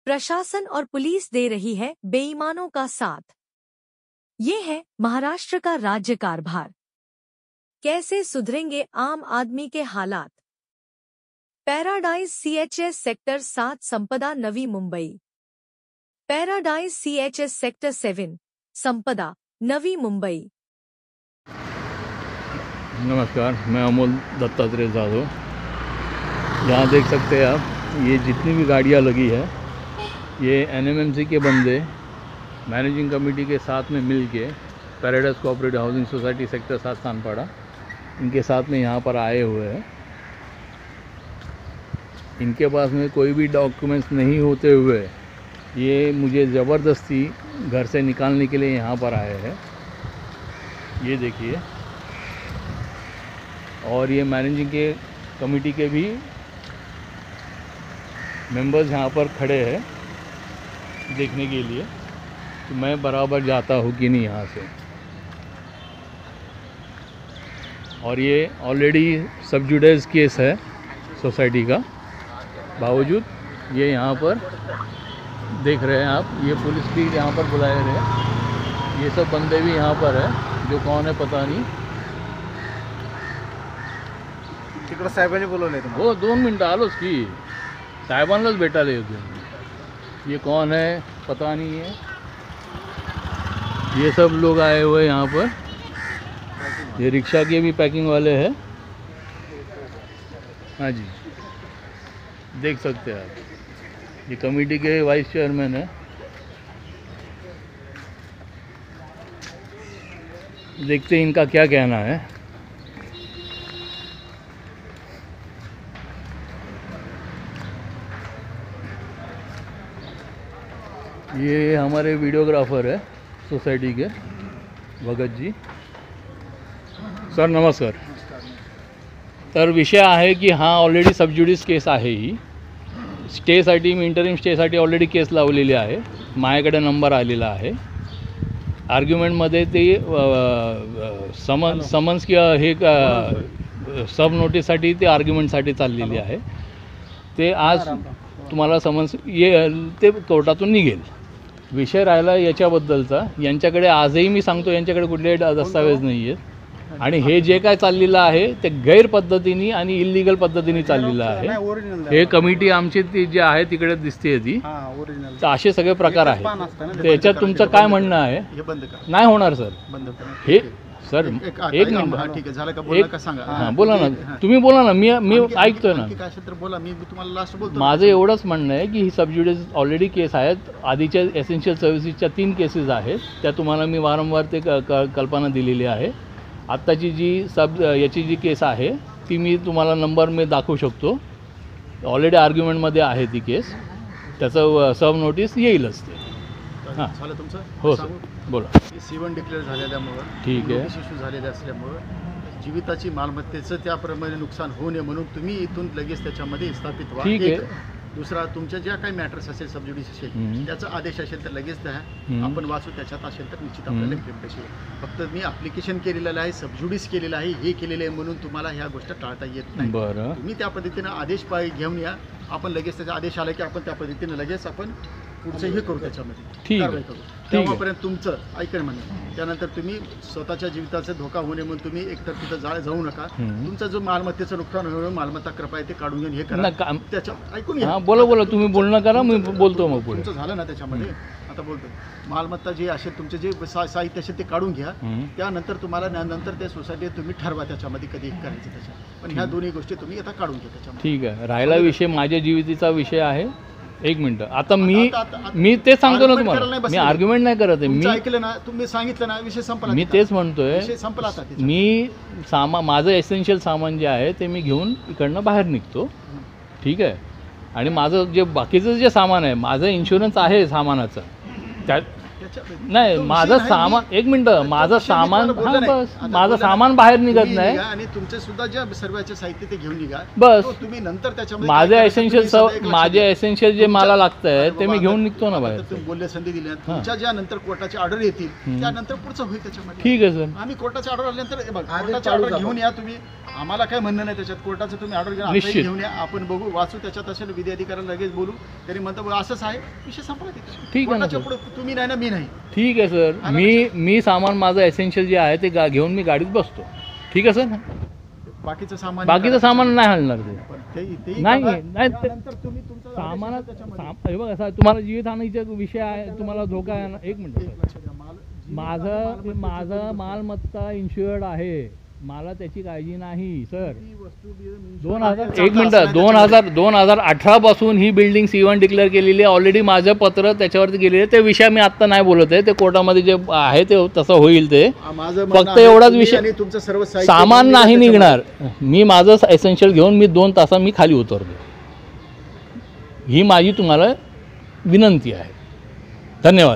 प्रशासन और पुलिस दे रही है बेईमानों का साथ। ये है महाराष्ट्र का राज्य कारभार। कैसे सुधरेंगे आम आदमी के हालात? पैराडाइज CHS सेक्टर 7 संपदा Navi Mumbai. Paradise CHS sector 7 संपदा नवी मुंबई। नमस्कार, मैं अमोल दत्तात्रेय जाधव। यहाँ देख सकते हैं आप, ये जितनी भी गाड़ियाँ लगी है ये NMMC के बंदे मैनेजिंग कमेटी के साथ में मिल के paradise cooperative housing society sector 7 Sanpada इनके साथ में यहाँ पर आए हुए हैं। इनके पास में कोई भी डॉक्यूमेंट्स नहीं होते हुए ये मुझे ज़बरदस्ती घर से निकालने के लिए यहाँ पर आए हैं। ये देखिए, और ये मैनेजिंग के कमेटी के भी मेंबर्स यहाँ पर खड़े हैं देखने के लिए कि मैं बराबर जाता हूँ कि नहीं यहाँ से। और ये ऑलरेडी सब जुडिस केस है सोसाइटी का, बावजूद ये यहाँ पर देख रहे हैं आप, ये पुलिस भी यहाँ पर बुलाए रहे हैं। ये सब बंदे भी यहाँ पर है, जो कौन है पता नहीं। तिकडे साहेबांनी बोलवले हो 2 मिनटं आलोच की, साहेबांनाच भेटायला येतो। ये कौन है पता नहीं है। ये सब लोग आए हुए यहाँ पर, ये रिक्शा के भी पैकिंग वाले हैं। हाँ जी, देख सकते हैं आप, ये कमेटी के वाइस चेयरमैन है। देखते हैं इनका क्या कहना है। ये हमारे वीडियोग्राफर है सोसाइटी के, भगत जी। सर नमस्कार। तर विषय आहे की हा ऑलरेडी सबज्युडिस केस आहे। ही स्टेसाठी, मी इंटरिम स्टेसाठी ऑलरेडी केस लावलेली आहे। माझ्याकडे नंबर आलेला आहे। आर्ग्युमेंटमध्ये ते समन्स किंवा हे सब नोटीससाठी ते आर्ग्युमेंटसाठी चाललेली आहे। ते आज तुम्हाला समन्स ते कोर्टातून निघेल। विषय राहिला याच्याबद्दलचा, यांच्याकडे आजही मी सांगतो यांच्याकडे कुठलेही दस्तावेज नाही आहेत आणि हे जे काय चाललेलं आहे ते गैर पद्धतीने आणि इल्लीगल पद्धतीने चाललेलं आहे। हे कमिटी आमची ती जी आहे तिकडे दिसते ती, तर असे सगळे प्रकार आहेत। त्याच्यात तुमचं काय म्हणणं आहे? नाही होणार सर हे। सर एक मिनिट, ठीक आहे, झालं का? बोला का सांगा। हां बोला ना, तुम्ही बोला ना, मी ऐकतोय ना। काय असेल तर बोला, मी तुम्हाला लास्ट बोलतो। माझं एवढंच म्हणणं आहे की ही सबज्युडिस ऑलरेडी केस आहेत। आधीच्या एसेन्शियल सर्व्हिसेसच्या 3 केसेस आहेत, त्या तुम्हाला मी वारंवार ते कल्पना दिलेली आहे। आत्ताची जी याची जी केस आहे ती मी तुम्हाला नंबर मी दाखवू शकतो। ऑलरेडी आर्ग्युमेंटमध्ये आहे ती केस, त्याचं सब नोटीस येईलच ते। हां झालं तुमचं? हो सर बोला। C1 डिक्लेअर झालेल्यामुळं, ठीक आहे, इश्यू झालेले असल्यामुळं जीविताची मालमत्तेचं त्याप्रमाणे नुकसान होऊ नये म्हणून तुम्ही इथून लगेच त्याच्यामध्ये स्थापित व्हा। ठीक आहे। दुसरा, तुमच्या ज्या काही मॅटर्स असेल सबज्युडिस असेल त्याचा आदेश असेल तर लगेच द्या, आपण वाचू। त्याच्यात असेल तर निश्चित आपल्याला इम्प्लिमेंटेशन होईल। फक्त मी ॲप्लिकेशन केलेलं आहे, सबज्युडिस केलेलं आहे, हे केलेलं आहे म्हणून तुम्हाला ह्या गोष्टी टाळता येत नाही। बरं, तुम्ही तुम्ही त्या पद्धतीनं आदेश घेऊन या। आपण लगेच त्याचा आदेश आला की आपण त्या पद्धतीनं लगेच आपण पुढचं हे करू, त्याच्यामध्ये कारवाई करू। तेव्हापर्यंत तुमचं ऐकणं म्हणणं, त्यानंतर तुम्ही स्वतःच्या जीविताचा धोका होणे म्हणून तुम्ही एकतर तिथं जाऊ नका। तुमचा जो मालमत्तेचं नुकसान होईल, मालमत्ता कृपा आहे ते काढून घेऊन हे करा। त्याच्या ऐकून घ्या। हां बोला, तुम्ही बोलणं करा, मी बोलतो मग पुढे। तुमचं झालं ना त्याच्यामध्ये, आता बोलतो मालमत्ता जे असेल तुमचे जे साहित्य असेल ते काढून घ्या। त्यानंतर तुम्हाला नंतर ते सोसायटी तुम्ही ठरवा त्याच्यामध्ये कधी करायचं त्याच्या, पण ह्या दोन्ही गोष्टी तुम्ही आता काढून घ्या त्याच्यामध्ये। ठीक आहे। राहिला विषय माझ्या जीवितीचा विषय आहे। एक मिनिट, आता मी ते सांगतो ना तुम्हाला, मी आर्ग्युमेंट नाही करत आहे। मी ऐकलं ना, तुम्ही सांगितलं ना, विषय संपला। मी तेच म्हणतोय, विषय संपला। आता मी माझं एसेन्शियल सामान जे आहे ते मी घेऊन इकडनं बाहेर निघतो, ठीक आहे। आणि माझं जे बाकीचं जे सामान आहे, माझं इन्शुरन्स आहे सामानाचं, नाही, माझं सामान, एक मिनिट, माझं सामान, हां बस, माझं सामान बाहेर निघत नाही आणि तुमचे सुद्धा जे सर्वांचे साहित्य ते घेऊन निघा बस. तुम्ही नंतर त्याच्यामध्ये माझे एसेन्शियल जे मला लागतंय ते मी घेऊन निघतो ना बाहेर. तुम्ही बोलले संधी दिल्या, तुमच्या ज्या नंतर कोर्टाची ऑर्डर येतील त्यानंतर पुढचं होईल त्याच्यामध्ये. ठीक आहे सर. आम्ही कोर्टाची ऑर्डर आल्यानंतर कोर्टाची ऑर्डर घेऊन या तुम्ही, आम्हाला काय म्हणणं नाही त्याच्यात. कोर्टाचं तुम्ही ऑर्डर घेऊन या, आपण बघू, वाचू, त्याच्यात असेल विधी अधिकाऱ्याला लगेच बोलू, तरी म्हणतो असंच आहे, विषय संपला. ठीक आहे ना, तुम्ही नाही ना मी नाही. ठीक आहे सर. मी सामान माझं एसेन्शियल जे आहे ते घेऊन मी गाडीत बसतो. ठीक आहे सर. बाकीचं सामान नाही हलणार ते. नाही सामानात हे बघा सर, तुम्हाला जीवितहानीचा विषय आहे, तुम्हाला धोका आहे ना. एक मिनिट, माझं मालमत्ता इन्शुअर्ड आहे, मला त्याची काळजी नाही सर. 2018 पासून ही बिल्डिंग C1 डिक्लेअर केलेली आहे. ऑलरेडी माझं पत्र त्याच्यावरती गेलेलं आहे. ते विषय मी आत्ता नाही बोलत आहे, ते कोर्टामध्ये जे आहे ते तसं होईल. ते फक्त एवढाच विषय, सामान नाही निघणार. मी माझं एसेन्शियल घेऊन मी 2 तासात मी खाली उतरतो. ही माझी तुम्हाला विनंती आहे. धन्यवाद.